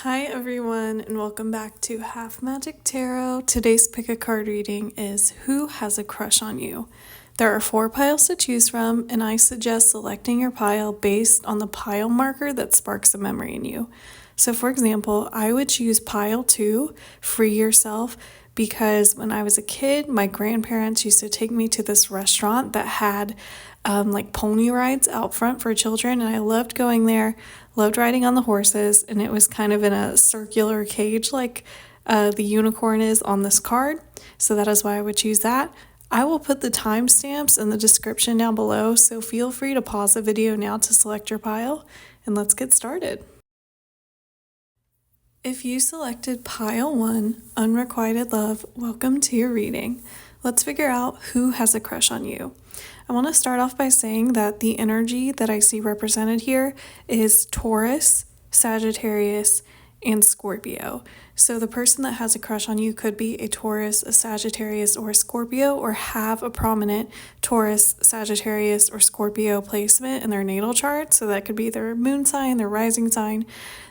Hi everyone, and welcome back to Half Magic Tarot. Today's pick a card reading is Who Has a Crush on You? There are 4 piles to choose from, and I suggest selecting your pile based on the pile marker that sparks a memory in you. So for example, I would choose pile 2, Free Yourself, because when I was a kid, my grandparents used to take me to this restaurant that had like pony rides out front for children, and I loved going there, loved riding on the horses, and it was kind of in a circular cage like the unicorn is on this card, so that is why I would choose that. I will put the timestamps in the description down below, so feel free to pause the video now to select your pile, and let's get started. If you selected pile 1, Unrequited Love, welcome to your reading. Let's figure out who has a crush on you. I want to start off by saying that the energy that I see represented here is Taurus, Sagittarius, and Scorpio. So the person that has a crush on you could be a Taurus, a Sagittarius, or a Scorpio, or have a prominent Taurus, Sagittarius, or Scorpio placement in their natal chart. So that could be their moon sign, their rising sign,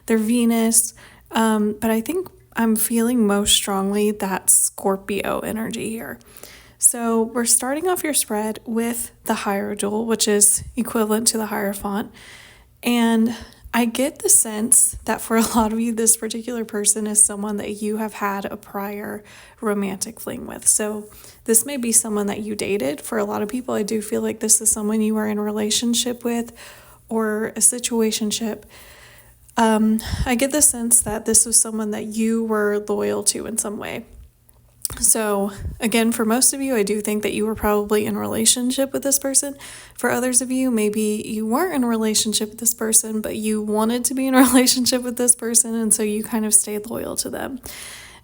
their Venus. But I think I'm feeling most strongly that Scorpio energy here. So we're starting off your spread with the Hierophant, which is equivalent to the Hierophant. And I get the sense that for a lot of you, this particular person is someone that you have had a prior romantic fling with. So this may be someone that you dated. For a lot of people, I do feel like this is someone you were in a relationship with or a situationship. I get the sense that this was someone that you were loyal to in some way. So again, for most of you, I do think that you were probably in a relationship with this person. For others of you, maybe you weren't in a relationship with this person, but you wanted to be in a relationship with this person, and so you kind of stayed loyal to them.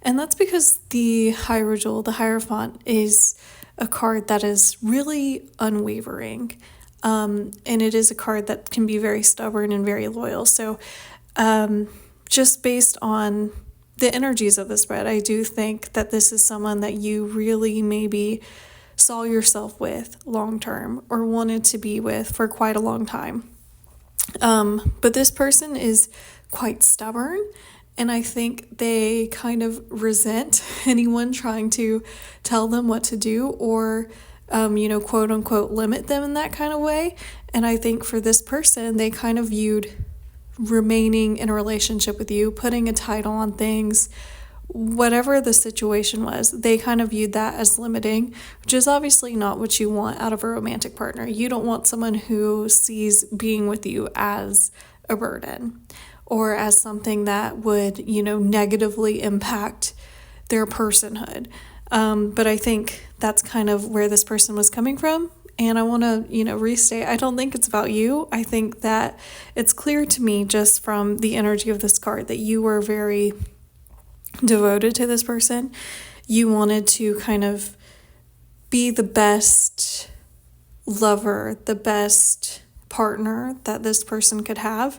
And that's because the Hierophant, is a card that is really unwavering. And it is a card that can be very stubborn and very loyal. So just based on the energies of the spread, I do think that this is someone that you really maybe saw yourself with long term or wanted to be with for quite a long time. But this person is quite stubborn, and I think they kind of resent anyone trying to tell them what to do or, quote unquote, limit them in that kind of way. And I think for this person, they kind of viewed remaining in a relationship with you, putting a title on things, whatever the situation was, they kind of viewed that as limiting, which is obviously not what you want out of a romantic partner. You don't want someone who sees being with you as a burden or as something that would, negatively impact their personhood. But I think that's kind of where this person was coming from. And I want to, restate, I don't think it's about you. I think that it's clear to me just from the energy of this card that you were very devoted to this person. You wanted to kind of be the best lover, the best partner that this person could have.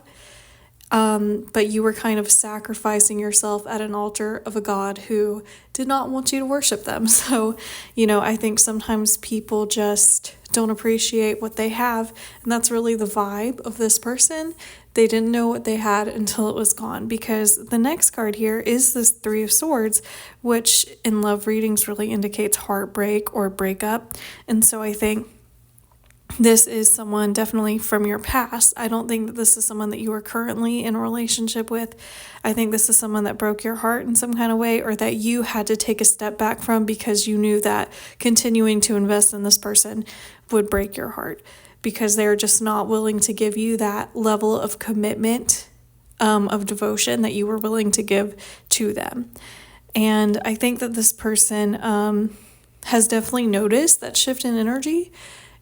But you were kind of sacrificing yourself at an altar of a god who did not want you to worship them. So, I think sometimes people just don't appreciate what they have, and that's really the vibe of this person. They didn't know what they had until it was gone, because the next card here is this 3 of Swords, which in love readings really indicates heartbreak or breakup. And so I think this is someone definitely from your past. I don't think that this is someone that you are currently in a relationship with. I think this is someone that broke your heart in some kind of way, or that you had to take a step back from because you knew that continuing to invest in this person would break your heart, because they're just not willing to give you that level of commitment, of devotion that you were willing to give to them. And I think that this person has definitely noticed that shift in energy.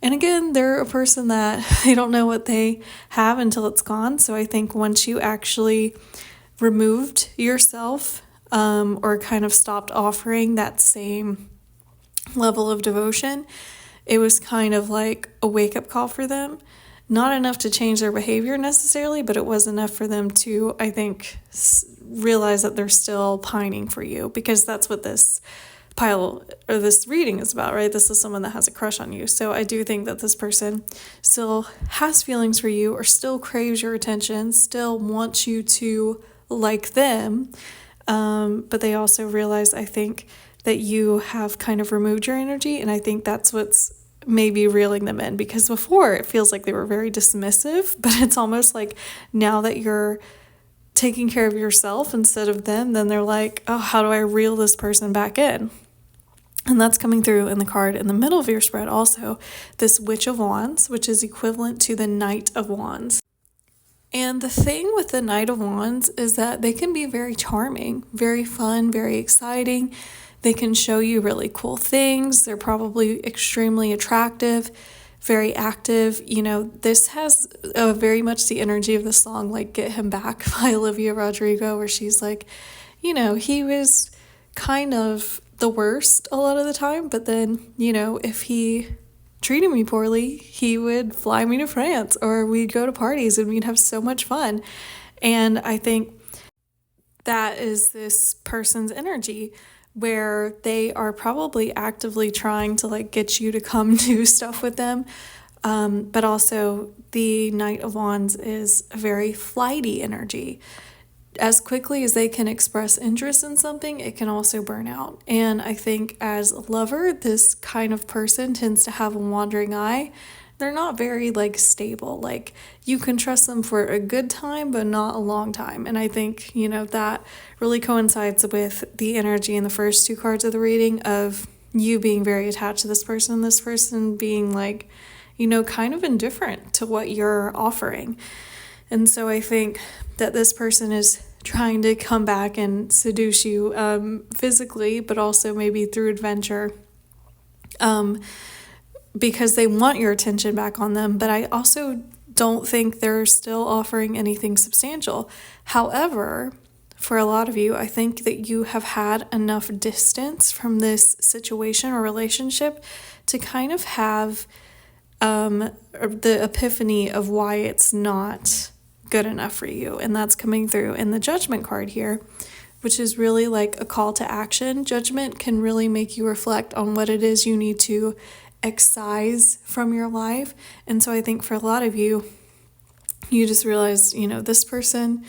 And again, they're a person that they don't know what they have until it's gone. So I think once you actually removed yourself or kind of stopped offering that same level of devotion, it was kind of like a wake-up call for them. Not enough to change their behavior necessarily, but it was enough for them to, I think, realize that they're still pining for you, because that's what this pile or this reading is about, right? This is someone that has a crush on you. So I do think that this person still has feelings for you, or still craves your attention, still wants you to like them. But they also realize, I think, that you have kind of removed your energy. And I think that's what's maybe reeling them in, because before it feels like they were very dismissive, but it's almost like now that you're taking care of yourself instead of them, then they're like, oh, how do I reel this person back in? And that's coming through in the card in the middle of your spread also, this Witch of Wands, which is equivalent to the Knight of Wands. And the thing with the Knight of Wands is that they can be very charming, very fun, very exciting. They can show you really cool things. They're probably extremely attractive, very active. You know, this has very much the energy of the song, like Get Him Back by Olivia Rodrigo, where she's like, you know, he was kind of the worst a lot of the time, but then, you know, if he treated me poorly, he would fly me to France, or we'd go to parties and we'd have so much fun. And I think that is this person's energy, where they are probably actively trying to like get you to come do stuff with them. But also the Knight of Wands is a very flighty energy. As quickly as they can express interest in something, it can also burn out. And I think as a lover, this kind of person tends to have a wandering eye. They're not very like stable. Like you can trust them for a good time, but not a long time. And I think, you know, that really coincides with the energy in the first two cards of the reading of you being very attached to this person being like, you know, kind of indifferent to what you're offering. And so I think that this person is trying to come back and seduce you physically, but also maybe through adventure, because they want your attention back on them. But I also don't think they're still offering anything substantial. However, for a lot of you, I think that you have had enough distance from this situation or relationship to kind of have the epiphany of why it's not good enough for you. And that's coming through in the Judgment card here, which is really like a call to action. Judgment can really make you reflect on what it is you need to excise from your life. And so I think for a lot of you, you just realize, you know, this person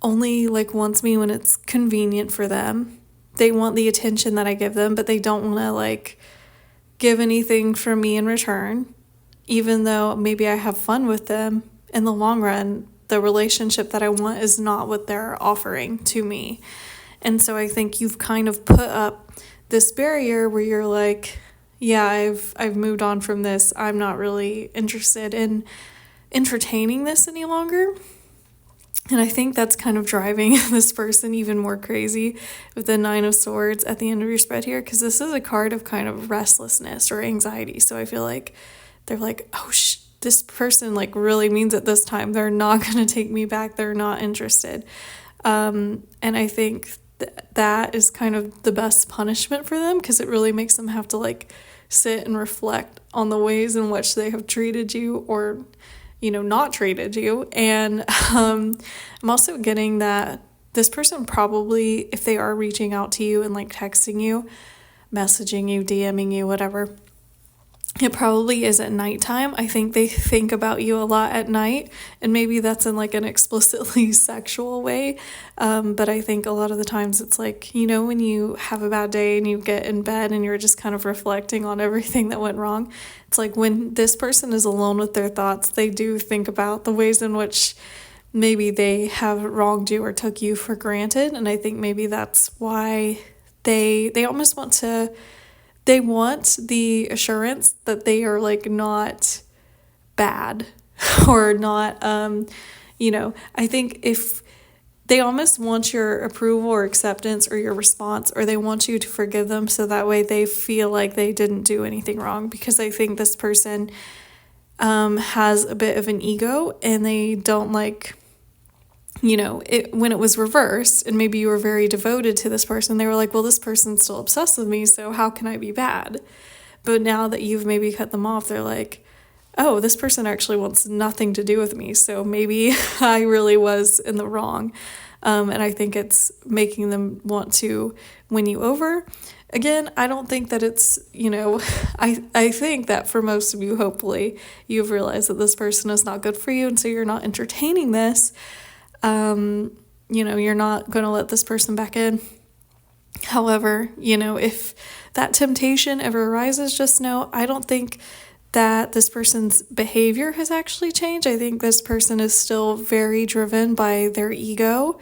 only like wants me when it's convenient for them. They want the attention that I give them, but they don't want to like give anything from me in return. Even though maybe I have fun with them, in the long run, the relationship that I want is not what they're offering to me. And so I think you've kind of put up this barrier where you're like, yeah, I've moved on from this. I'm not really interested in entertaining this any longer. And I think that's kind of driving this person even more crazy with the Nine of Swords at the end of your spread here, because this is a card of kind of restlessness or anxiety. So I feel like they're like, oh, this person like really means it this time. They're not going to take me back. They're not interested. And I think that is kind of the best punishment for them, because it really makes them have to like sit and reflect on the ways in which they have treated you or, you know, not treated you. And I'm also getting that this person probably, if they are reaching out to you and like texting you, messaging you, DMing you, whatever, it probably is at nighttime. I think they think about you a lot at night, and maybe that's in like an explicitly sexual way. But I think a lot of the times it's like, you know, when you have a bad day and you get in bed and you're just kind of reflecting on everything that went wrong. It's like when this person is alone with their thoughts, they do think about the ways in which maybe they have wronged you or took you for granted. And I think maybe that's why they almost want to... They want the assurance that they are like not bad or not, you know, I think if they almost want your approval or acceptance or your response, or they want you to forgive them so that way they feel like they didn't do anything wrong, because I think this person has a bit of an ego, and they don't like, you know, when it was reversed and maybe you were very devoted to this person, they were like, well, this person's still obsessed with me, so how can I be bad? But now that you've maybe cut them off, they're like, oh, this person actually wants nothing to do with me, so maybe I really was in the wrong. And I think it's making them want to win you over. Again, I don't think that it's, you know, I think that for most of you, hopefully, you've realized that this person is not good for you, and so you're not entertaining this. you're not going to let this person back in. However, if that temptation ever arises, just know I don't think that this person's behavior has actually changed. I think this person is still very driven by their ego.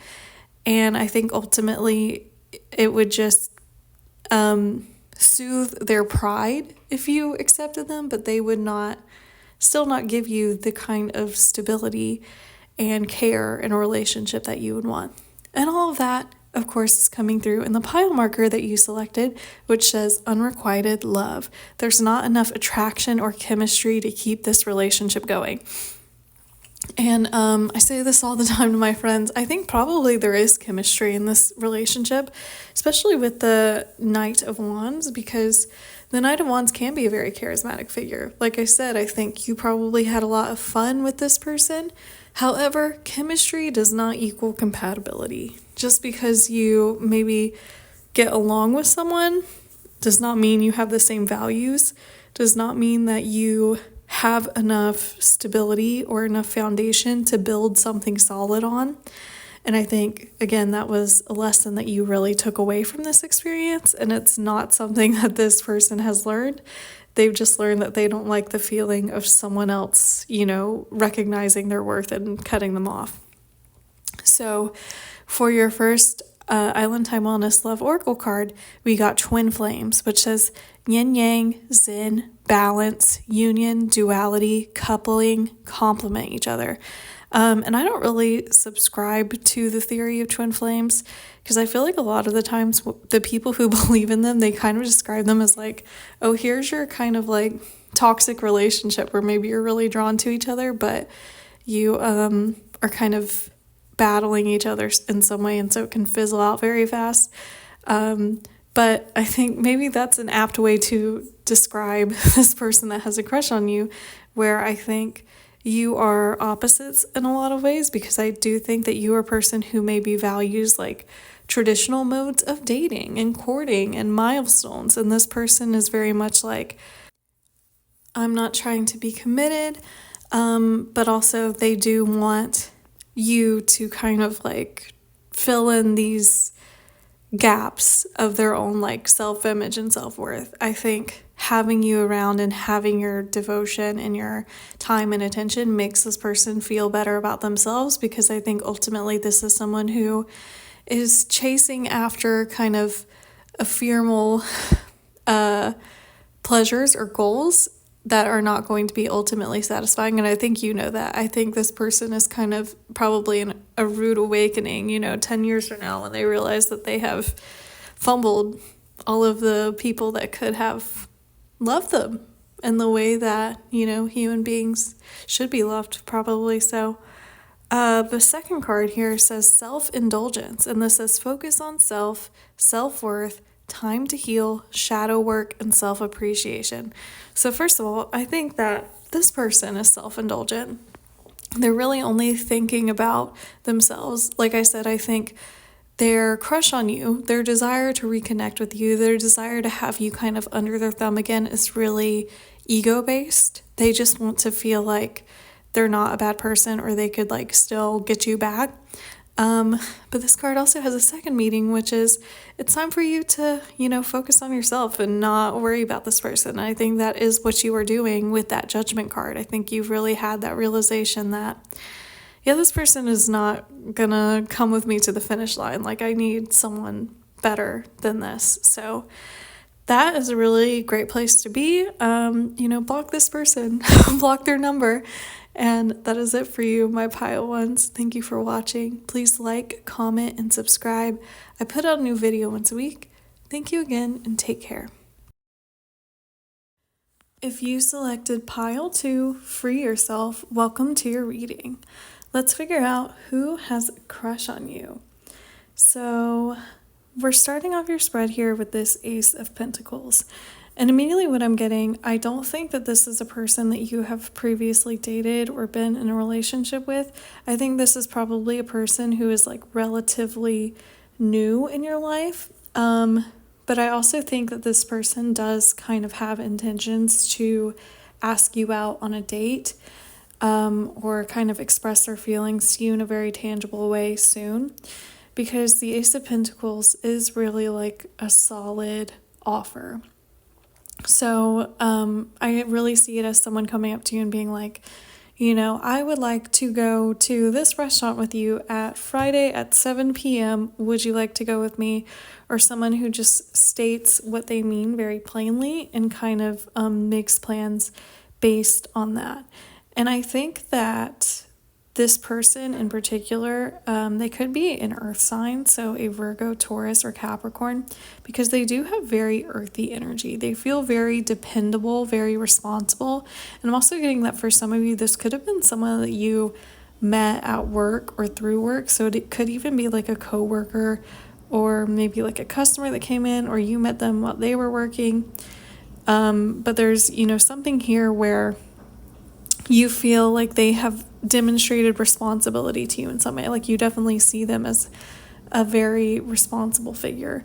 And I think ultimately it would just soothe their pride if you accepted them, but they would still not give you the kind of stability and care in a relationship that you would want. And all of that, of course, is coming through in the pile marker that you selected, which says unrequited love. There's not enough attraction or chemistry to keep this relationship going. And I say this all the time to my friends. I think probably there is chemistry in this relationship, especially with the Knight of Wands, because the Knight of Wands can be a very charismatic figure. Like I said, I think you probably had a lot of fun with this person. However, chemistry does not equal compatibility. Just because you maybe get along with someone does not mean you have the same values, does not mean that you have enough stability or enough foundation to build something solid on. And I think, again, that was a lesson that you really took away from this experience, and it's not something that this person has learned. They've just learned that they don't like the feeling of someone else, recognizing their worth and cutting them off. So for your first Island Time Wellness Love Oracle card, we got Twin Flames, which says yin yang, zen, balance, union, duality, coupling, complement each other. And I don't really subscribe to the theory of twin flames because I feel like a lot of the times the people who believe in them, they kind of describe them as like, oh, here's your kind of like toxic relationship where maybe you're really drawn to each other, but you are kind of battling each other in some way, and so it can fizzle out very fast. But I think maybe that's an apt way to describe this person that has a crush on you, where I think you are opposites in a lot of ways, because I do think that you are a person who maybe values like traditional modes of dating and courting and milestones. And this person is very much like, I'm not trying to be committed, but also they do want you to kind of like fill in these gaps of their own like self-image and self-worth. I think having you around and having your devotion and your time and attention makes this person feel better about themselves, because I think ultimately this is someone who is chasing after kind of ephemeral pleasures or goals that are not going to be ultimately satisfying. And I think you know that. I think this person is kind of probably in a rude awakening, 10 years from now, when they realize that they have fumbled all of the people that could have loved them in the way that, human beings should be loved, probably. So the second card here says self-indulgence, and this says focus on self, self-worth, time to heal, shadow work, and self-appreciation. So first of all, I think that this person is self-indulgent. They're really only thinking about themselves. Like I said, I think their crush on you, their desire to reconnect with you, their desire to have you kind of under their thumb again is really ego-based. They just want to feel like they're not a bad person, or they could like still get you back. But this card also has a second meaning, which is it's time for you to, focus on yourself and not worry about this person. And I think that is what you are doing with that Judgment card. I think you've really had that realization that, yeah, this person is not gonna come with me to the finish line. Like, I need someone better than this. So that is a really great place to be. Block this person, block their number. And that is it for you, my pile ones. Thank you for watching. Please like, comment, and subscribe. I put out a new video once a week. Thank you again, and take care. If you selected pile 2, free yourself, welcome to your reading. Let's figure out who has a crush on you. So we're starting off your spread here with this Ace of Pentacles. And immediately what I'm getting, I don't think that this is a person that you have previously dated or been in a relationship with. I think this is probably a person who is like relatively new in your life. But I also think that this person does kind of have intentions to ask you out on a date. or kind of express their feelings to you in a very tangible way soon, because the Ace of Pentacles is really like a solid offer. So I really see it as someone coming up to you and being like, I would like to go to this restaurant with you at Friday at 7 p.m. Would you like to go with me? Or someone who just states what they mean very plainly and kind of makes plans based on that. And I think that this person in particular, they could be an earth sign, so a Virgo, Taurus, or Capricorn, because they do have very earthy energy. They feel very dependable, very responsible. And I'm also getting that for some of you, this could have been someone that you met at work or through work. So it could even be like a coworker or maybe like a customer that came in, or you met them while they were working. But there's, something here where you feel like they have demonstrated responsibility to you in some way. Like you definitely see them as a very responsible figure.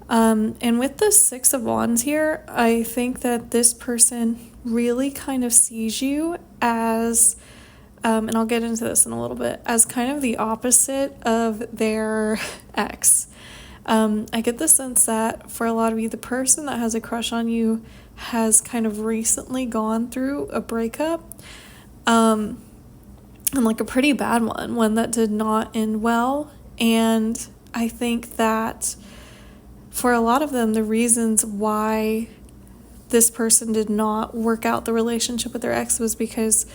And with the Six of Wands here, I think that this person really kind of sees you as, and I'll get into this in a little bit, as kind of the opposite of their ex. I get the sense that for a lot of you, the person that has a crush on you has kind of recently gone through a breakup, and like a pretty bad one that did not end well. And I think that for a lot of them, the reasons why this person did not work out the relationship with their ex was because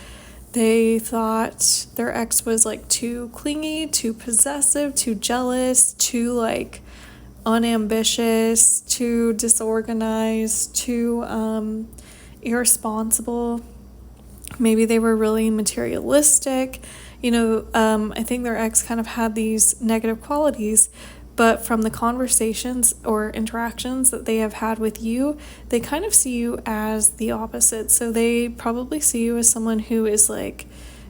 they thought their ex was like too clingy, too possessive, too jealous, too like unambitious, too disorganized, too irresponsible. Maybe they were really materialistic. I think their ex kind of had these negative qualities, but from the conversations or interactions that they have had with you, they kind of see you as the opposite. So they probably see you as someone who is like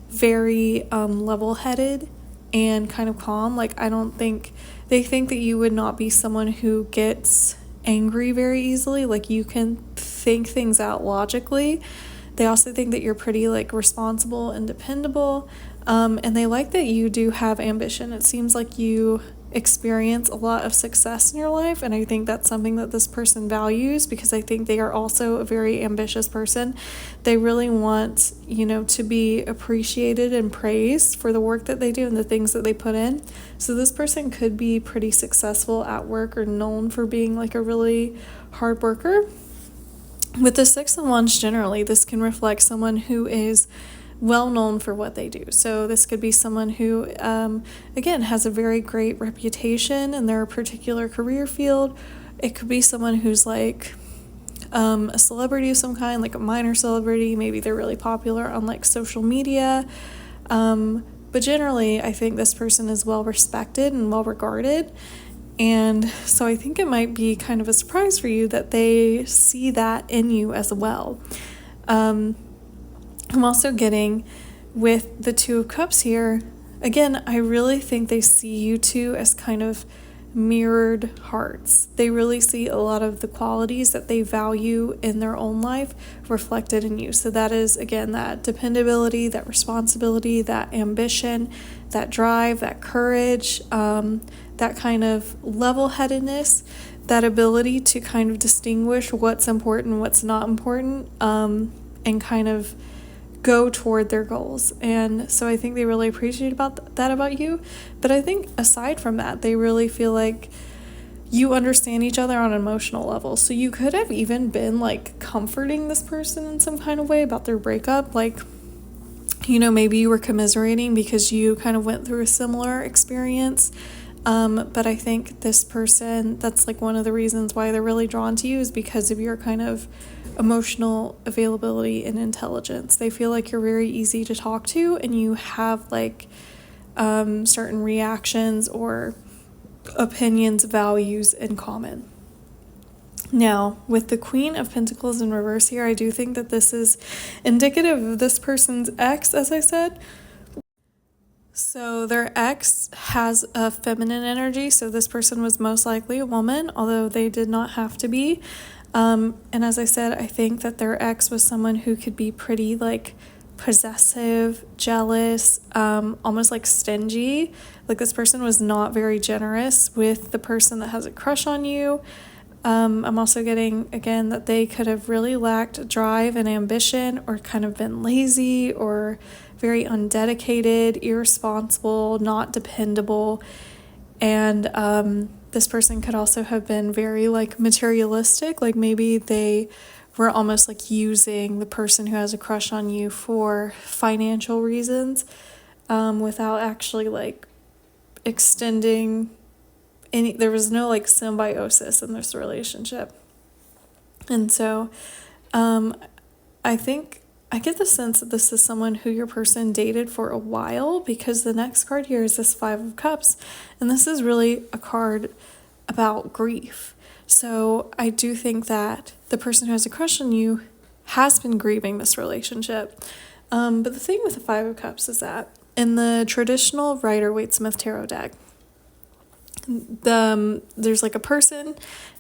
very level-headed and kind of calm. Like they think that you would not be someone who gets angry very easily. Like you can think things out logically. They also think that you're pretty like responsible and dependable, and they like that you do have ambition. It seems like you experience a lot of success in your life, and I think that's something that this person values, because I think they are also a very ambitious person. They really want, to be appreciated and praised for the work that they do and the things that they put in. So this person could be pretty successful at work or known for being like a really hard worker. With the Six of Wands generally, this can reflect someone who is well known for what they do. So this could be someone who, again, has a very great reputation in their particular career field. It could be someone who's like a celebrity of some kind, like a minor celebrity. Maybe they're really popular on like social media. But generally, I think this person is well respected and well regarded. And so I think it might be kind of a surprise for you that they see that in you as well. I'm also getting with the Two of Cups here, again, I really think they see you two as kind of mirrored hearts. They really see a lot of the qualities that they value in their own life reflected in you. So that is, again, that dependability, that responsibility, that ambition, that drive, that courage, that kind of level-headedness, that ability to kind of distinguish what's important, what's not important, and kind of go toward their goals. And so I think they really appreciate that about you. But I think aside from that, they really feel like you understand each other on an emotional level. So you could have even been like comforting this person in some kind of way about their breakup. Like, maybe you were commiserating because you kind of went through a similar experience. But I think this person, that's like one of the reasons why they're really drawn to you, is because of your kind of emotional availability and intelligence. They feel like you're very easy to talk to, and you have like certain reactions or opinions, values in common. Now, with the Queen of Pentacles in reverse here, I do think that this is indicative of this person's ex, as I said. So their ex has a feminine energy, so this person was most likely a woman, although they did not have to be. And as I said, I think that their ex was someone who could be pretty like possessive, jealous, almost like stingy. Like this person was not very generous with the person that has a crush on you. I'm also getting, again, that they could have really lacked drive and ambition, or kind of been lazy or very undedicated, irresponsible, not dependable. And this person could also have been very like materialistic, like maybe they were almost like using the person who has a crush on you for financial reasons, without actually like extending there was no like symbiosis in this relationship. And so I think I get the sense that this is someone who your person dated for a while, because the next card here is this Five of Cups, and this is really a card about grief. So I do think that the person who has a crush on you has been grieving this relationship. But the thing with the Five of Cups is that in the traditional Rider-Waite-Smith tarot deck, there's like a person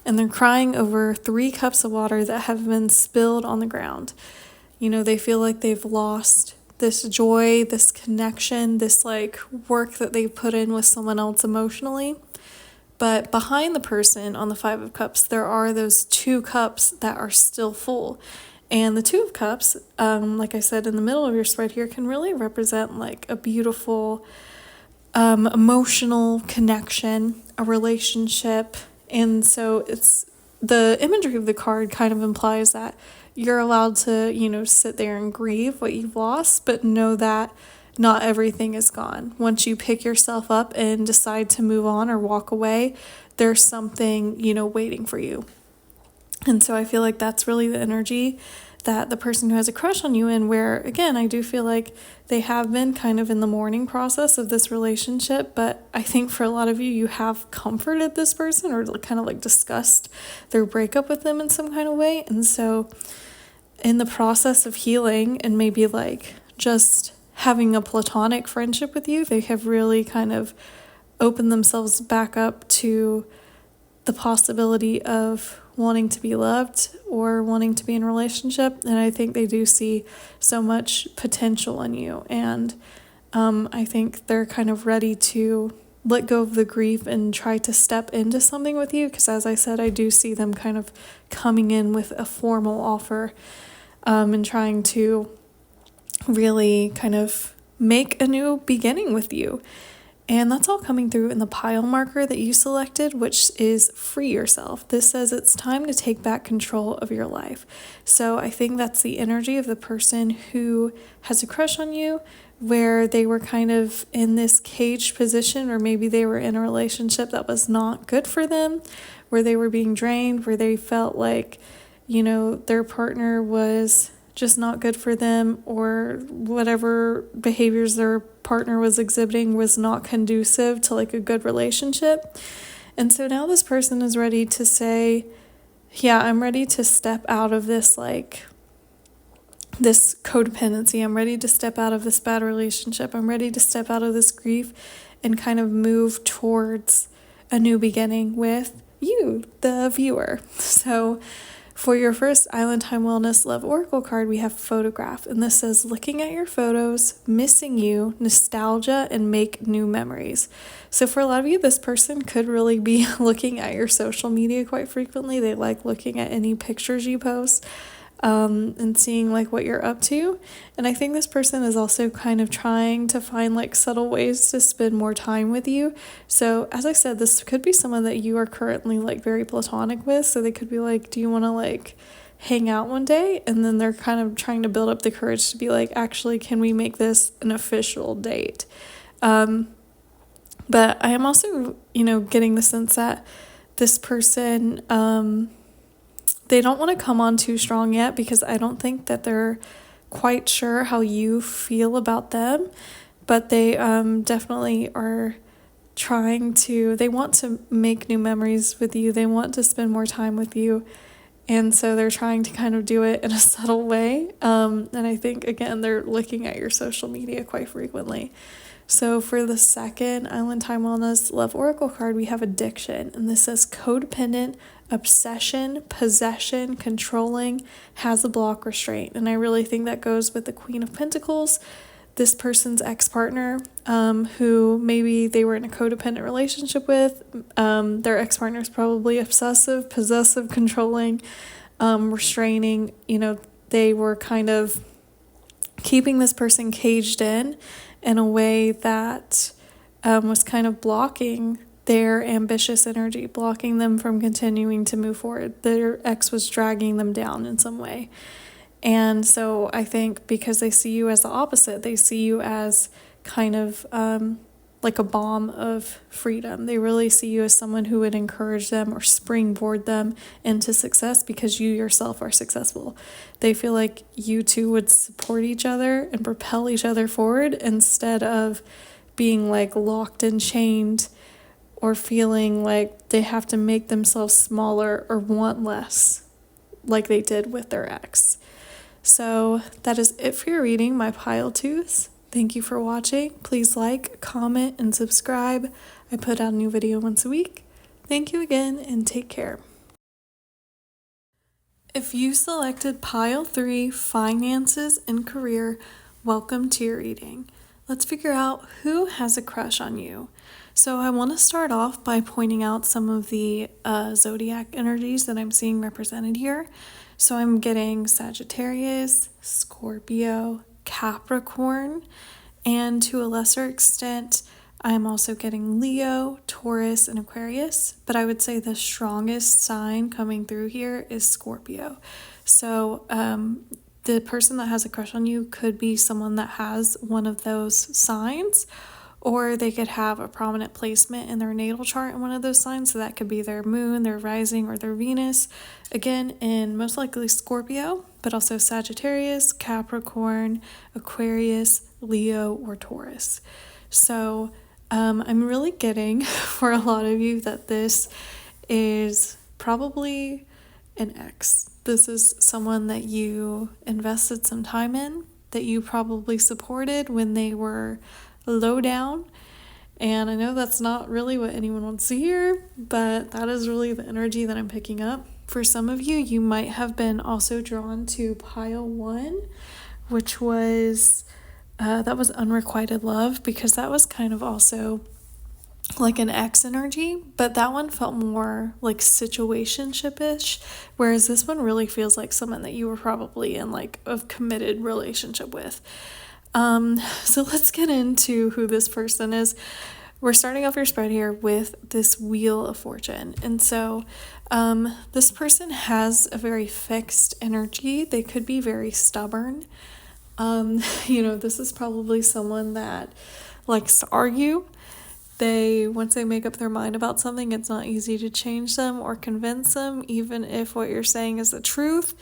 and they're crying over 3 cups of water that have been spilled on the ground. You know, they feel like they've lost this joy, this connection, this like work that they put in with someone else emotionally. But behind the person on the Five of Cups, there are those 2 cups that are still full. And the 2 of Cups, like I said, in the middle of your spread here, can really represent like a beautiful emotional connection, a relationship. And so it's the imagery of the card kind of implies that you're allowed to, you know, sit there and grieve what you've lost, but know that not everything is gone. Once you pick yourself up and decide to move on or walk away, there's something, you know, waiting for you. And so I feel like that's really the energy that the person who has a crush on you in, where, again, I do feel like they have been kind of in the mourning process of this relationship, but I think for a lot of you, you have comforted this person or kind of like discussed their breakup with them in some kind of way. And so in the process of healing and maybe like just having a platonic friendship with you, they have really kind of opened themselves back up to the possibility of wanting to be loved or wanting to be in a relationship. And I think they do see so much potential in you. And I think they're kind of ready to let go of the grief and try to step into something with you. Because as I said, I do see them kind of coming in with a formal offer, and trying to really kind of make a new beginning with you. And that's all coming through in the pile marker that you selected, which is free yourself. This says it's time to take back control of your life. So I think that's the energy of the person who has a crush on you, where they were kind of in this caged position, or maybe they were in a relationship that was not good for them, where they were being drained, where they felt like, you know, their partner was just not good for them, or whatever behaviors their partner was exhibiting was not conducive to like a good relationship. And so now this person is ready to say, yeah, I'm ready to step out of this, like this codependency. I'm ready to step out of this bad relationship. I'm ready to step out of this grief and kind of move towards a new beginning with you, the viewer. So for your first Island Time Wellness Love Oracle card, we have photograph, and this says, looking at your photos, missing you, nostalgia, and make new memories. So for a lot of you, this person could really be looking at your social media quite frequently. They like looking at any pictures you post, and seeing like what you're up to. And I think this person is also kind of trying to find like subtle ways to spend more time with you. So as I said, this could be someone that you are currently like very platonic with. So they could be like, do you want to like hang out one day? And then they're kind of trying to build up the courage to be like, actually, can we make this an official date? But I am also, you know, getting the sense that this person, they don't want to come on too strong yet, because I don't think that they're quite sure how you feel about them, but they definitely are trying to, they want to make new memories with you. They want to spend more time with you. And so they're trying to kind of do it in a subtle way. And I think, again, they're looking at your social media quite frequently. So for the second Island Time Wellness Love Oracle card, we have addiction, and this says codependent, obsession, possession, controlling, has a block, restraint. And I really think that goes with the Queen of Pentacles, this person's ex-partner, who maybe they were in a codependent relationship with. Their ex-partner is probably obsessive, possessive, controlling, restraining. They were kind of keeping this person caged in a way that was kind of blocking their ambitious energy, blocking them from continuing to move forward. Their ex was dragging them down in some way. And so I think because they see you as the opposite, they see you as kind of like a bomb of freedom. They really see you as someone who would encourage them or springboard them into success because you yourself are successful. They feel like you two would support each other and propel each other forward instead of being like locked and chained or feeling like they have to make themselves smaller or want less like they did with their ex. So that is it for your reading, my pile twos. Thank you for watching. Please like, comment, and subscribe. I put out a new video once a week. Thank you again and take care. If you selected pile 3, finances and career, welcome to your reading. Let's figure out who has a crush on you. So I want to start off by pointing out some of the zodiac energies that I'm seeing represented here. So I'm getting Sagittarius, Scorpio, Capricorn, and to a lesser extent, I'm also getting Leo, Taurus, and Aquarius. But I would say the strongest sign coming through here is Scorpio. So the person that has a crush on you could be someone that has one of those signs, or they could have a prominent placement in their natal chart in one of those signs. So that could be their moon, their rising, or their Venus. Again, in most likely Scorpio, but also Sagittarius, Capricorn, Aquarius, Leo, or Taurus. So I'm really getting for a lot of you that this is probably an ex. This is someone that you invested some time in, that you probably supported when they were low down. And I know that's not really what anyone wants to hear, but that is really the energy that I'm picking up. For some of you, you might have been also drawn to pile 1, which was that was unrequited love, because that was kind of also like an ex energy, but that one felt more like situationship-ish, whereas this one really feels like someone that you were probably in like a committed relationship with. So let's get into who this person is. We're starting off your spread here with this Wheel of Fortune. And so this person has a very fixed energy. They could be very stubborn. This is probably someone that likes to argue. Once they make up their mind about something, it's not easy to change them or convince them, even if what you're saying is the truth.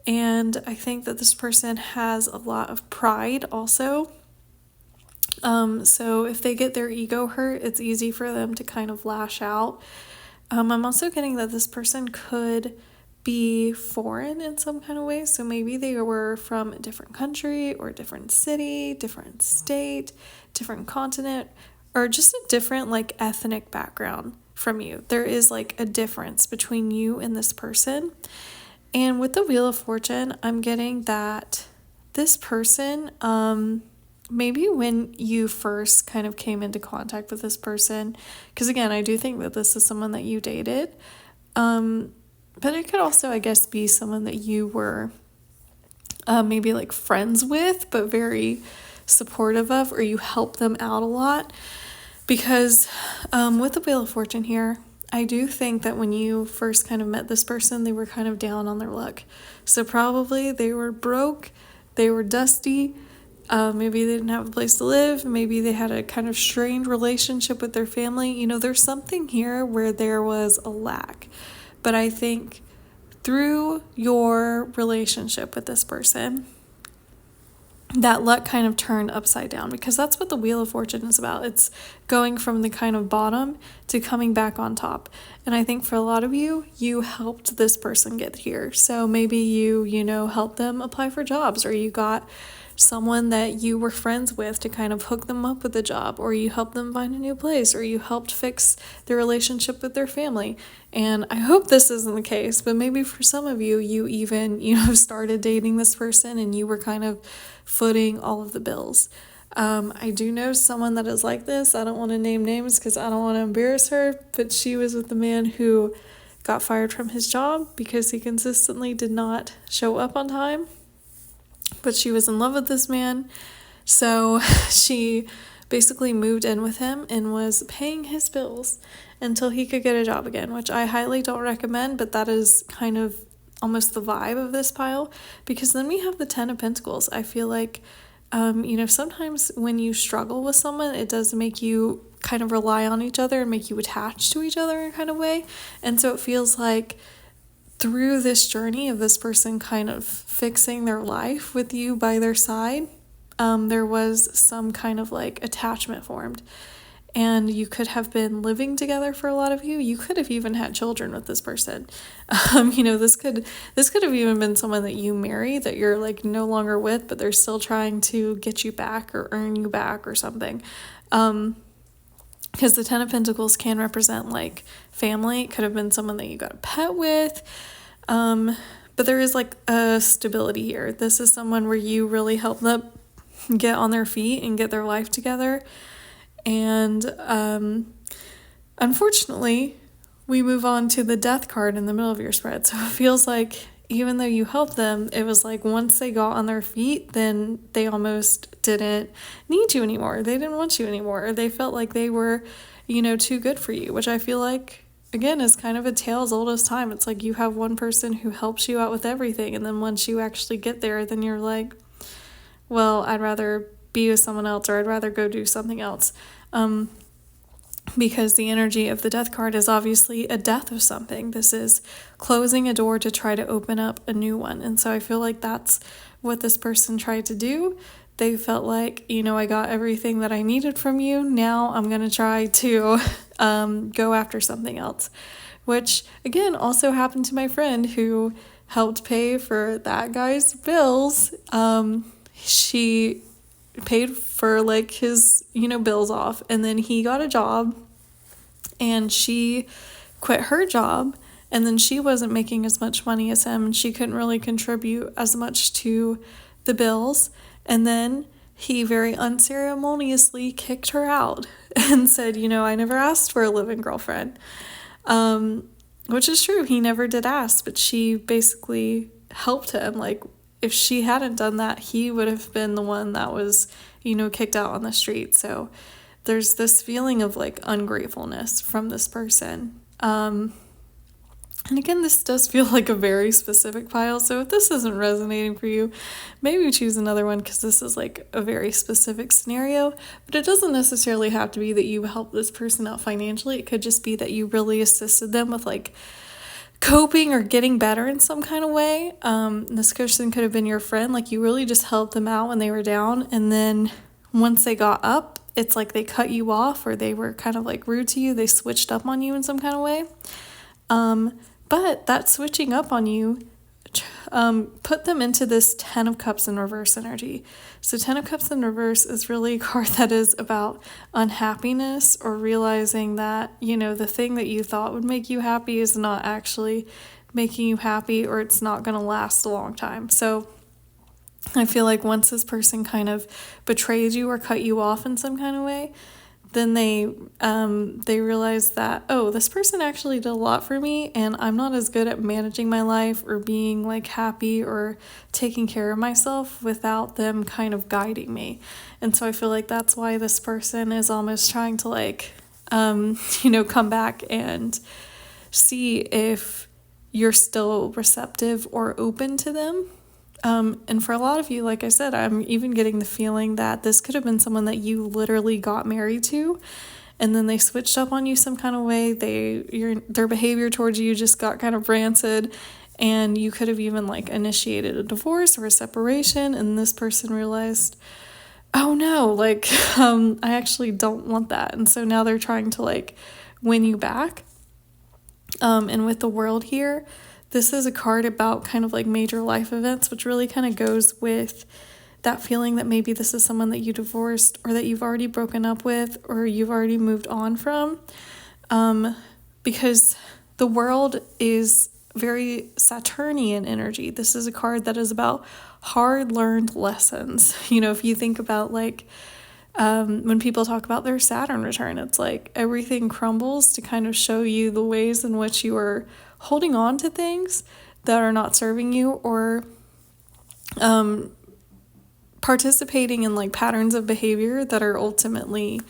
And I think that this person has a lot of pride also. So if they get their ego hurt, it's easy for them to kind of lash out. I'm also getting that this person could be foreign in some kind of way. So maybe they were from a different country or a different city, different state, different continent, or just a different like ethnic background from you. There is like a difference between you and this person. And with the Wheel of Fortune, I'm getting that this person, maybe when you first kind of came into contact with this person, because again, I do think that this is someone that you dated, but it could also, I guess, be someone that you were maybe like friends with, but very supportive of, or you helped them out a lot. Because with the Wheel of Fortune here, I do think that when you first kind of met this person, they were kind of down on their luck. So probably they were broke, they were dusty, maybe they didn't have a place to live, maybe they had a kind of strained relationship with their family. There's something here where there was a lack. But I think through your relationship with this person, that luck kind of turned upside down, because that's what the Wheel of Fortune is about. It's going from the kind of bottom to coming back on top. And I think for a lot of you, you helped this person get here. So maybe you helped them apply for jobs, or you got someone that you were friends with to kind of hook them up with a job, or you helped them find a new place, or you helped fix their relationship with their family. And I hope this isn't the case, but maybe for some of you, you even, started dating this person and you were kind of footing all of the bills. I do know someone that is like this. I don't want to name names because I don't want to embarrass her, but she was with a man who got fired from his job because he consistently did not show up on time. But she was in love with this man, so she basically moved in with him and was paying his bills until he could get a job again, which I highly don't recommend, but that is kind of almost the vibe of this pile, because then we have the Ten of Pentacles. I feel like, sometimes when you struggle with someone, it does make you kind of rely on each other and make you attached to each other in a kind of way, and so it feels like through this journey of this person kind of fixing their life with you by their side, there was some kind of like attachment formed, and you could have been living together for a lot of you. You could have even had children with this person. This could have even been someone that you marry that you're like no longer with, but they're still trying to get you back or earn you back or something. Because the Ten of Pentacles can represent like family. It could have been someone that you got a pet with. But there is like a stability here. This is someone where you really help them get on their feet and get their life together. And unfortunately, we move on to the Death card in the middle of your spread. So it feels like even though you helped them, it was like once they got on their feet, then they almost didn't need you anymore. They didn't want you anymore. Or they felt like they were, too good for you, which I feel like, again, is kind of a tale as old as time. It's like you have one person who helps you out with everything, and then once you actually get there, then you're like, well, I'd rather be with someone else, or I'd rather go do something else. Because the energy of the Death card is obviously a death of something. This is closing a door to try to open up a new one. And so I feel like that's what this person tried to do. They felt like, I got everything that I needed from you. Now I'm going to try to go after something else, which again also happened to my friend who helped pay for that guy's bills. She paid for like his, bills off, and then he got a job and she quit her job, and then she wasn't making as much money as him and she couldn't really contribute as much to the bills. And then he very unceremoniously kicked her out and said, I never asked for a live-in girlfriend, which is true. He never did ask, but she basically helped him. Like, if she hadn't done that, he would have been the one that was, kicked out on the street. So there's this feeling of like ungratefulness from this person. And again, this does feel like a very specific pile. So if this isn't resonating for you, maybe choose another one, because this is like a very specific scenario. But it doesn't necessarily have to be that you help this person out financially. It could just be that you really assisted them with like coping or getting better in some kind of way. This person could have been your friend. Like, you really just helped them out when they were down. And then once they got up, it's like they cut you off, or they were kind of like rude to you. They switched up on you in some kind of way. But that switching up on you put them into this Ten of Cups in reverse energy. So Ten of Cups in reverse is really a card that is about unhappiness, or realizing that, the thing that you thought would make you happy is not actually making you happy, or it's not going to last a long time. So I feel like once this person kind of betrays you or cut you off in some kind of way, then they realize that, oh, this person actually did a lot for me, and I'm not as good at managing my life or being like happy or taking care of myself without them kind of guiding me. And so I feel like that's why this person is almost trying to like, come back and see if you're still receptive or open to them. And for a lot of you, like I said, I'm even getting the feeling that this could have been someone that you literally got married to, and then they switched up on you some kind of way. Their behavior towards you just got kind of rancid, and you could have even like initiated a divorce or a separation, and this person realized, oh no, like, I actually don't want that. And so now they're trying to like win you back. And with the World here, this is a card about kind of like major life events, which really kind of goes with that feeling that maybe this is someone that you divorced or that you've already broken up with or you've already moved on from. Because the World is very Saturnian energy. This is a card that is about hard-learned lessons. If you think about when people talk about their Saturn return, it's like everything crumbles to kind of show you the ways in which you are holding on to things that are not serving you, or participating in patterns of behavior that are ultimately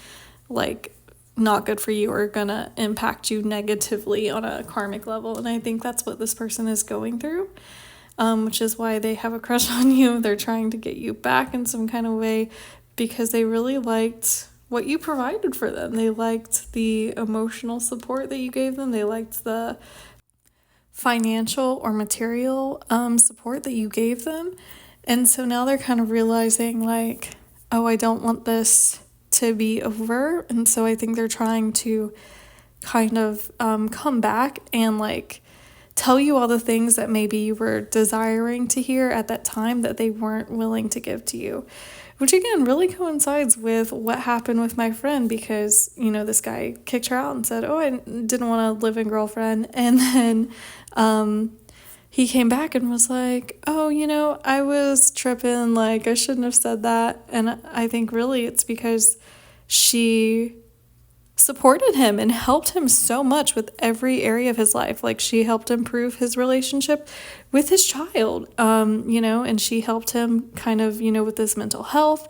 not good for you or gonna impact you negatively on a karmic level. And I think that's what this person is going through, which is why they have a crush on you. They're trying to get you back in some kind of way because they really liked what you provided for them. They liked the emotional support that you gave them. They liked the financial or material support that you gave them. And so now they're kind of realizing oh, I don't want this to be over. And so I think they're trying to kind of come back and tell you all the things that maybe you were desiring to hear at that time that they weren't willing to give to you, which again really coincides with what happened with my friend, because this guy kicked her out and said, oh, I didn't want to live in girlfriend. And then he came back and was like, oh, I was tripping, I shouldn't have said that. And I think really it's because she supported him and helped him so much with every area of his life. She helped improve his relationship with his child, and she helped him kind of, with his mental health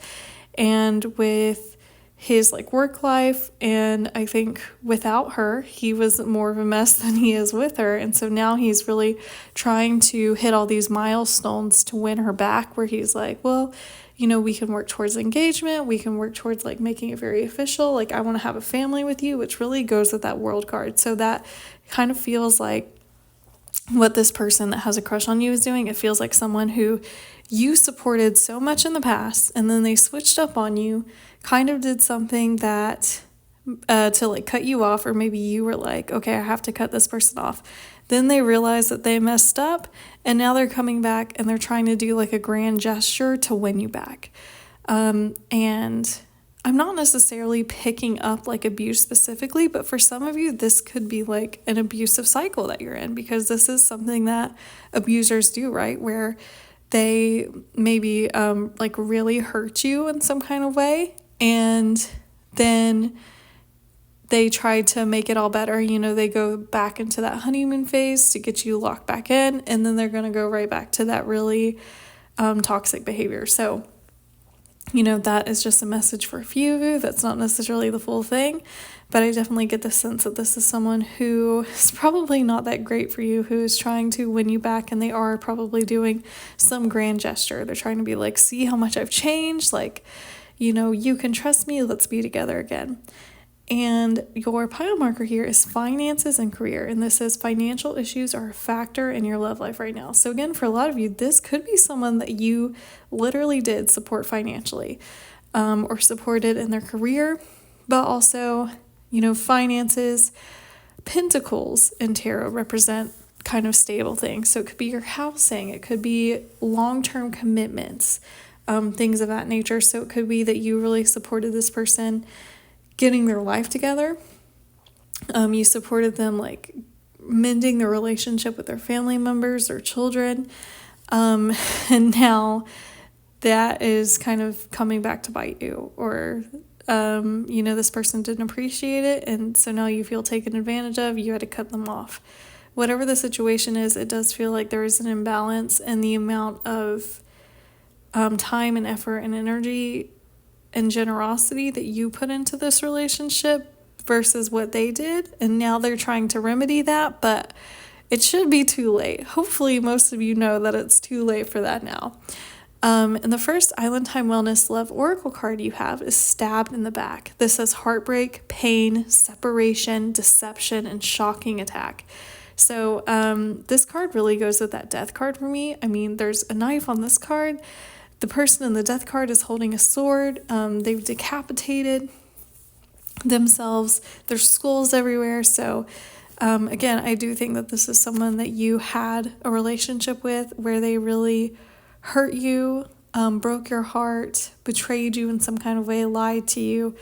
and with his work life. And I think without her, he was more of a mess than he is with her. And so now he's really trying to hit all these milestones to win her back, where he's well, we can work towards engagement. We can work towards making it very official. I want to have a family with you, which really goes with that World card. So that kind of feels like what this person that has a crush on you is doing. It feels like someone who you supported so much in the past, and then they switched up on you, kind of did something that to cut you off, or maybe you were okay, I have to cut this person off. Then they realize that they messed up, and now they're coming back and they're trying to do a grand gesture to win you back. And I'm not necessarily picking up abuse specifically, but for some of you, this could be an abusive cycle that you're in, because this is something that abusers do, right? Where they maybe really hurt you in some kind of way, and then they try to make it all better. They go back into that honeymoon phase to get you locked back in, and then they're going to go right back to that really toxic behavior. So, that is just a message for a few of you. That's not necessarily the full thing, but I definitely get the sense that this is someone who is probably not that great for you, who is trying to win you back, and they are probably doing some grand gesture. They're trying to be see how much I've changed, you can trust me, let's be together again. And your pile marker here is finances and career. And this says financial issues are a factor in your love life right now. So again, for a lot of you, this could be someone that you literally did support financially, or supported in their career, but also, finances. Pentacles in tarot represent kind of stable things. So it could be your housing, it could be long-term commitments, things of that nature. So it could be that you really supported this person getting their life together. You supported them mending their relationship with their family members, their children. And now that is kind of coming back to bite you, or, this person didn't appreciate it. And so now you feel taken advantage of, you had to cut them off. Whatever the situation is, it does feel like there is an imbalance in the amount of time and effort and energy and generosity that you put into this relationship versus what they did. And now they're trying to remedy that, but it should be too late. Hopefully most of you know that it's too late for that now. And the first Island Time Wellness Love Oracle card you have is Stabbed in the Back. This says heartbreak, pain, separation, deception, and shocking attack. So this card really goes with that death card for me. I mean, there's a knife on this card. The person in the death card is holding a sword. They've decapitated themselves. There's skulls everywhere. So again, I do think that this is someone that you had a relationship with where they really hurt you broke your heart, betrayed you in some kind of way, lied to you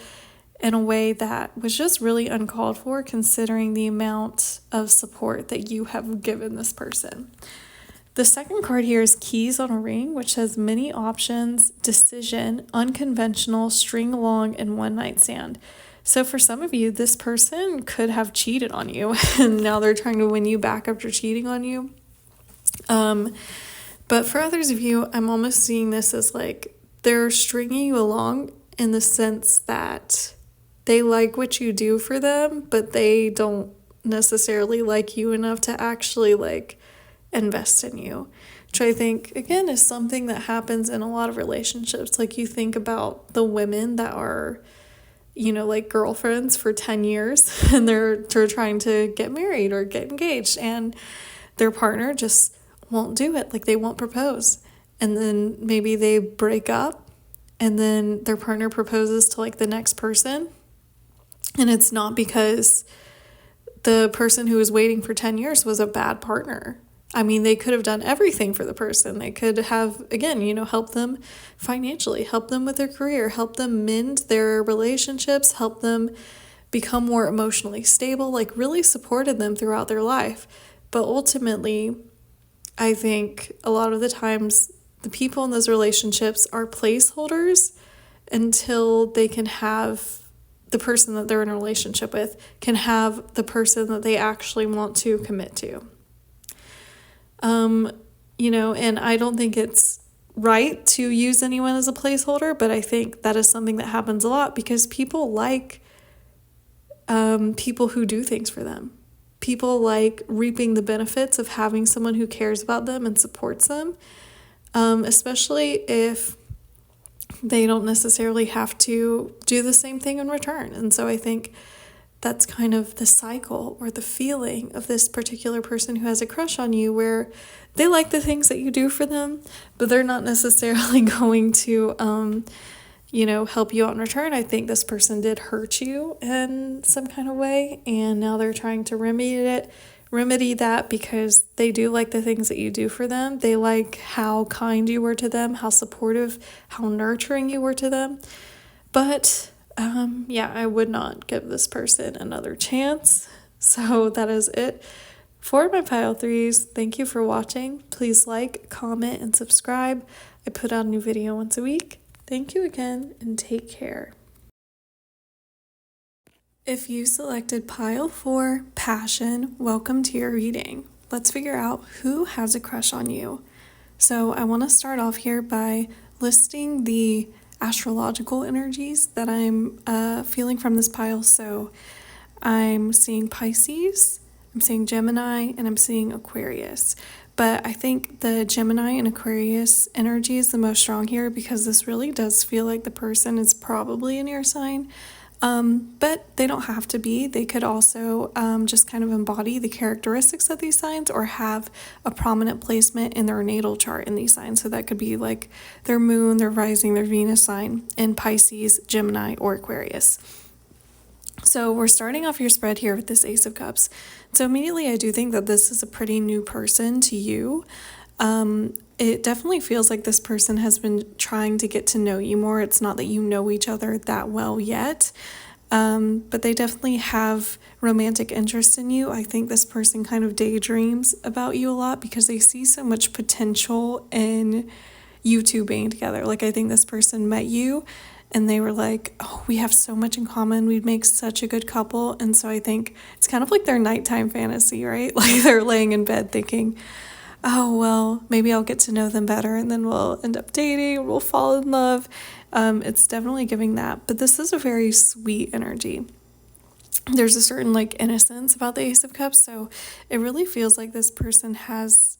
in a way that was just really uncalled for, considering the amount of support that you have given this person. The second card here is Keys on a Ring, which has many options, decision, unconventional, string along, and one night stand. So for some of you, this person could have cheated on you and now they're trying to win you back after cheating on you. But for others of you, I'm almost seeing this as like they're stringing you along in the sense that they like what you do for them, but they don't necessarily like you enough to actually like invest in you, which I think, again, is something that happens in a lot of relationships. Like you think about the women that are, like girlfriends for 10 years and they're trying to get married or get engaged and their partner just won't do it. Like they won't propose. And then maybe they break up and then their partner proposes to like the next person. And it's not because the person who was waiting for 10 years was a bad partner. I mean, they could have done everything for the person. They could have, again, helped them financially, help them with their career, help them mend their relationships, help them become more emotionally stable, like really supported them throughout their life. But ultimately, I think a lot of the times the people in those relationships are placeholders until they can have the person that they're in a relationship with can have the person that they actually want to commit to. And I don't think it's right to use anyone as a placeholder, but I think that is something that happens a lot because people like people who do things for them. People like reaping the benefits of having someone who cares about them and supports them, especially if they don't necessarily have to do the same thing in return. And so I think that's kind of the cycle or the feeling of this particular person who has a crush on you, where they like the things that you do for them, but they're not necessarily going to, help you out in return. I think this person did hurt you in some kind of way, and now they're trying to remedy that because they do like the things that you do for them. They like how kind you were to them, how supportive, how nurturing you were to them. But I would not give this person another chance. So that is it for my pile threes. Thank you for watching. Please like, comment, and subscribe. I put out a new video once a week. Thank you again and take care. If you selected pile 4, passion, welcome to your reading. Let's figure out who has a crush on you. So I want to start off here by listing the astrological energies that I'm feeling from this pile. So I'm seeing Pisces, I'm seeing Gemini, and I'm seeing Aquarius. But I think the Gemini and Aquarius energy is the most strong here because this really does feel like the person is probably an air sign. But they don't have to be. They could also just kind of embody the characteristics of these signs or have a prominent placement in their natal chart in these signs. So that could be like their moon, their rising, their Venus sign in Pisces, Gemini, or Aquarius. So we're starting off your spread here with this Ace of Cups. So immediately I do think that this is a pretty new person to you. It definitely feels like this person has been trying to get to know you more. It's not that you know each other that well yet, but they definitely have romantic interest in you. I think this person kind of daydreams about you a lot because they see so much potential in you two being together. Like I think this person met you and they were like, oh, we have so much in common. We'd make such a good couple. And so I think it's kind of like their nighttime fantasy, right? Like they're laying in bed thinking, oh, well, maybe I'll get to know them better and then we'll end up dating, we'll fall in love. It's definitely giving that. But this is a very sweet energy. There's a certain like innocence about the Ace of Cups. So it really feels like this person has,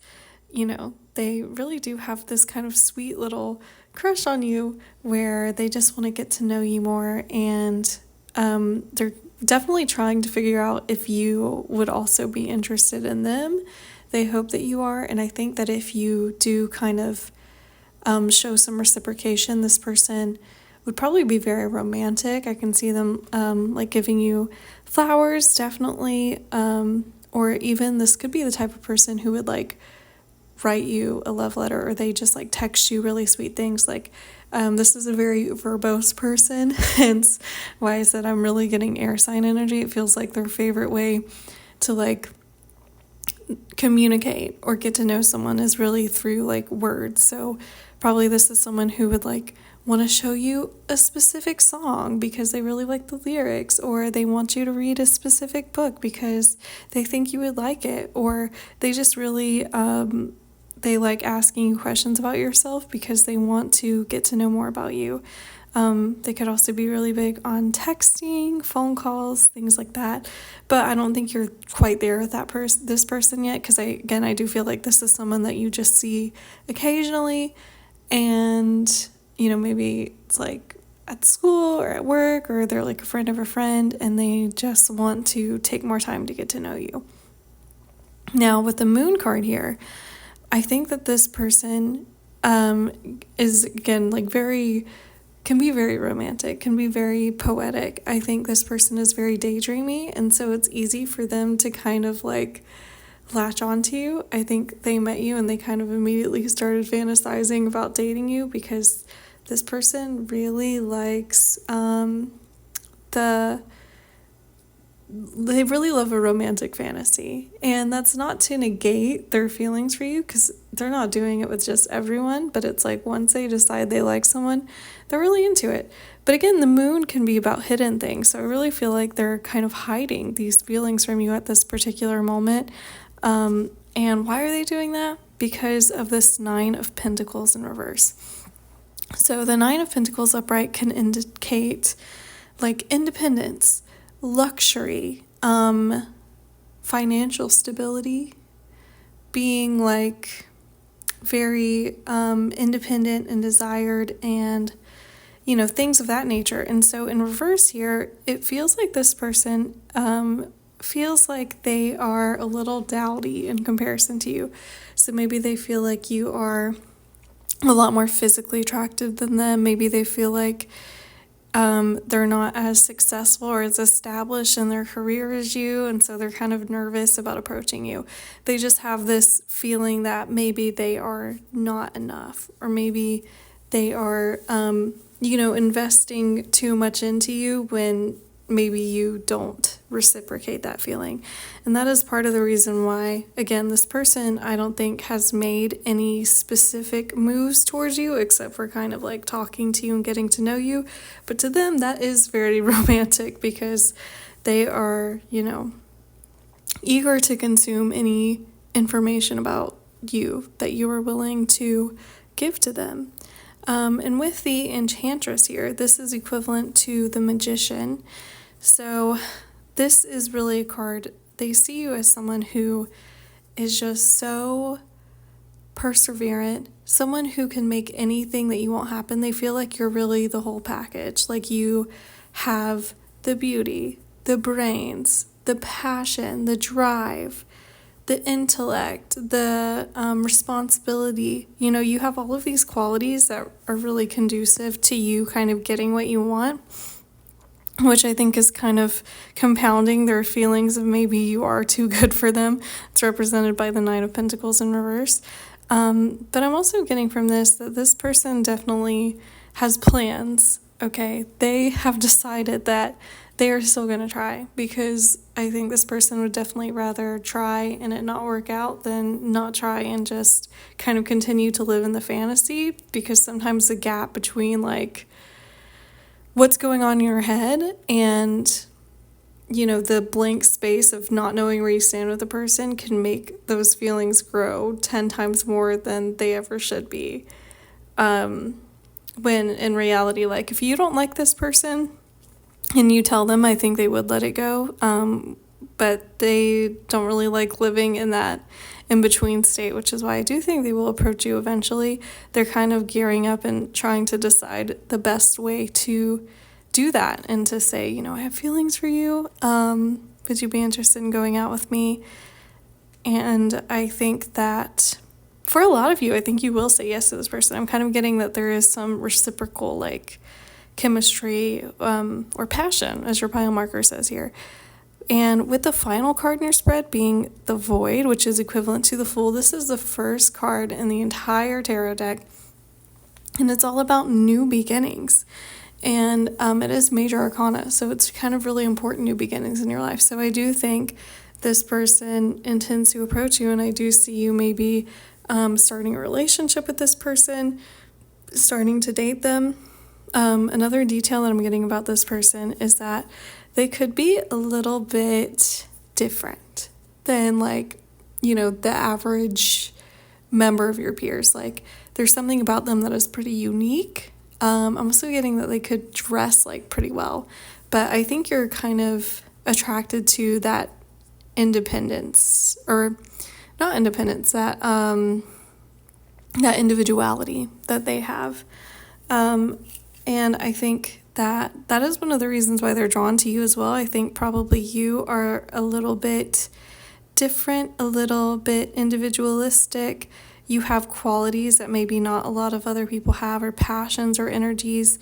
they really do have this kind of sweet little crush on you where they just want to get to know you more. And they're definitely trying to figure out if you would also be interested in them. They hope that you are, and I think that if you do kind of show some reciprocation, this person would probably be very romantic. I can see them like giving you flowers, definitely, or even this could be the type of person who would like write you a love letter, or they just like text you really sweet things. Like this is a very verbose person, hence why I said I'm really getting air sign energy. It feels like their favorite way to like communicate or get to know someone is really through like words. So probably this is someone who would like want to show you a specific song because they really like the lyrics, or they want you to read a specific book because they think you would like it, or they just really they like asking you questions about yourself because they want to get to know more about you. They could also be really big on texting, phone calls, things like that. But I don't think you're quite there with this person yet, because I do feel like this is someone that you just see occasionally, and maybe it's like at school or at work, or they're like a friend of a friend, and they just want to take more time to get to know you. Now, with the moon card here, I think that this person is, again, like can be very romantic, can be very poetic. I think this person is very daydreamy, and so it's easy for them to kind of like latch onto you. I think they met you and they kind of immediately started fantasizing about dating you, because this person really likes they really love a romantic fantasy. And that's not to negate their feelings for you, because they're not doing it with just everyone, but it's like once they decide they like someone, they're really into it. But again, the moon can be about hidden things, so I really feel like they're kind of hiding these feelings from you at this particular moment. And why are they doing that? Because of this 9 of Pentacles in reverse. So the 9 of Pentacles upright can indicate like independence, luxury, financial stability, being like very independent and desired, and things of that nature. And so in reverse here, it feels like this person feels like they are a little dowdy in comparison to you. So maybe they feel like you are a lot more physically attractive than them. Maybe they feel like they're not as successful or as established in their career as you, and so they're kind of nervous about approaching you. They just have this feeling that maybe they are not enough, or maybe they are investing too much into you when maybe you don't reciprocate that feeling. And that is part of the reason why, again, this person I don't think has made any specific moves towards you, except for kind of like talking to you and getting to know you. But to them, that is very romantic, because they are, eager to consume any information about you that you are willing to give to them. And with the Enchantress here, this is equivalent to the Magician. So this is really a card. They see you as someone who is just so perseverant, someone who can make anything that you want happen. They feel like you're really the whole package. Like you have the beauty, the brains, the passion, the drive, the intellect, the responsibility. You have all of these qualities that are really conducive to you kind of getting what you want, which I think is kind of compounding their feelings of maybe you are too good for them. It's represented by the 9 of Pentacles in reverse. But I'm also getting from this that this person definitely has plans, okay? They have decided that they are still going to try, because I think this person would definitely rather try and it not work out than not try and just kind of continue to live in the fantasy, because sometimes the gap between like what's going on in your head and the blank space of not knowing where you stand with a person can make those feelings grow 10 times more than they ever should be. When in reality, like if you don't like this person and you tell them, I think they would let it go. But they don't really like living in that in-between state, which is why I do think they will approach you eventually. They're kind of gearing up and trying to decide the best way to do that, and to say, I have feelings for you. Would you be interested in going out with me? And I think that for a lot of you, I think you will say yes to this person. I'm kind of getting that there is some reciprocal like chemistry or passion, as your pile marker says here. And with the final card in your spread being the Void, which is equivalent to the Fool, this is the first card in the entire tarot deck. And it's all about new beginnings. And it is major arcana, so it's kind of really important new beginnings in your life. So I do think this person intends to approach you, and I do see you maybe starting a relationship with this person, starting to date them. Another detail that I'm getting about this person is that they could be a little bit different than the average member of your peers. Like there's something about them that is pretty unique. I'm also getting that they could dress pretty well, but I think you're kind of attracted to that independence, or not independence, that individuality that they have. And I think that is one of the reasons why they're drawn to you as well. I think probably you are a little bit different, a little bit individualistic. You have qualities that maybe not a lot of other people have, or passions or energies.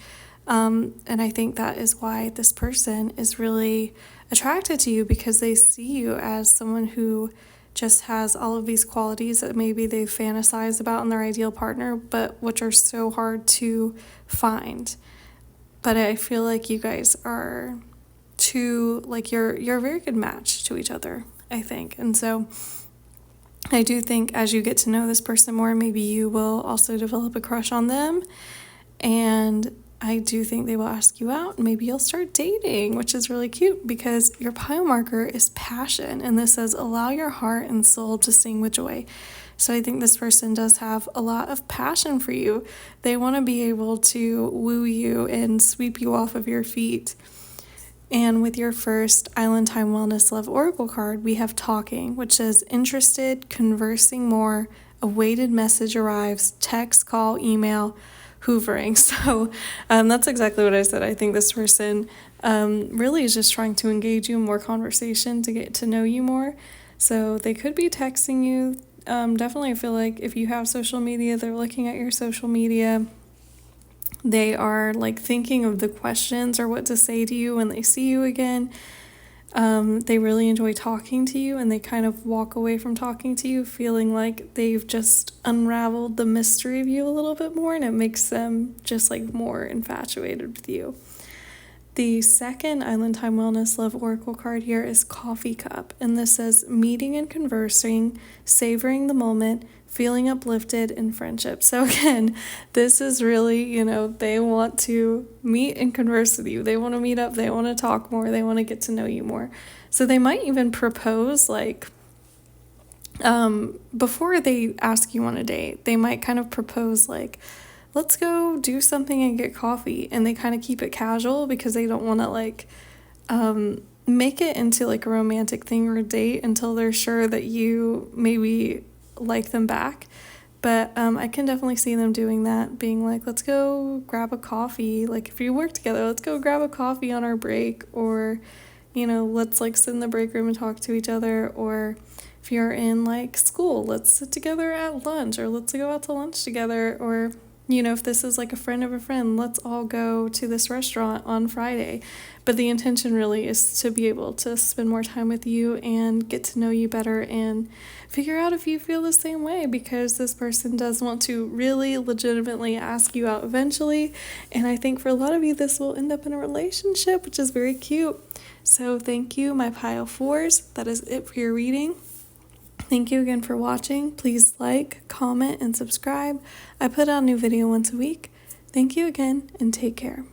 And I think that is why this person is really attracted to you, because they see you as someone who just has all of these qualities that maybe they fantasize about in their ideal partner, but which are so hard to find. But I feel like you guys are you're a very good match to each other, I think. And so I do think as you get to know this person more, maybe you will also develop a crush on them. And I do think they will ask you out. Maybe you'll start dating, which is really cute because your pile marker is passion. And this says, allow your heart and soul to sing with joy. So I think this person does have a lot of passion for you. They want to be able to woo you and sweep you off of your feet. And with your first Island Time Wellness Love Oracle card, we have talking, which says interested, conversing more, awaited message arrives, text, call, email, hoovering. So that's exactly what I said. I think this person really is just trying to engage you in more conversation to get to know you more. So they could be texting you. Definitely, I feel like if you have social media, they're looking at your social media. They are thinking of the questions or what to say to you when they see you again. They really enjoy talking to you, and they kind of walk away from talking to you feeling like they've just unraveled the mystery of you a little bit more, and it makes them just more infatuated with you. The second Island Time Wellness Love Oracle card here is Coffee Cup, and this says meeting and conversing, savoring the moment, feeling uplifted in friendship. So again, this is really, they want to meet and converse with you. They want to meet up. They want to talk more. They want to get to know you more. So they might even propose before they ask you on a date. They might kind of propose let's go do something and get coffee. And they kind of keep it casual because they don't want to make it into a romantic thing or a date until they're sure that you maybe like them back. But I can definitely see them doing that, being let's go grab a coffee. If you work together, let's go grab a coffee on our break, or let's sit in the break room and talk to each other. Or if you're in school, let's sit together at lunch, or let's go out to lunch together. Or if this is a friend of a friend, let's all go to this restaurant on Friday. But the intention really is to be able to spend more time with you and get to know you better and figure out if you feel the same way, because this person does want to really legitimately ask you out eventually. And I think for a lot of you, this will end up in a relationship, which is very cute. So thank you, my pile fours. That is it for your reading. Thank you again for watching. Please comment, and subscribe. I put out a new video once a week. Thank you again, and take care.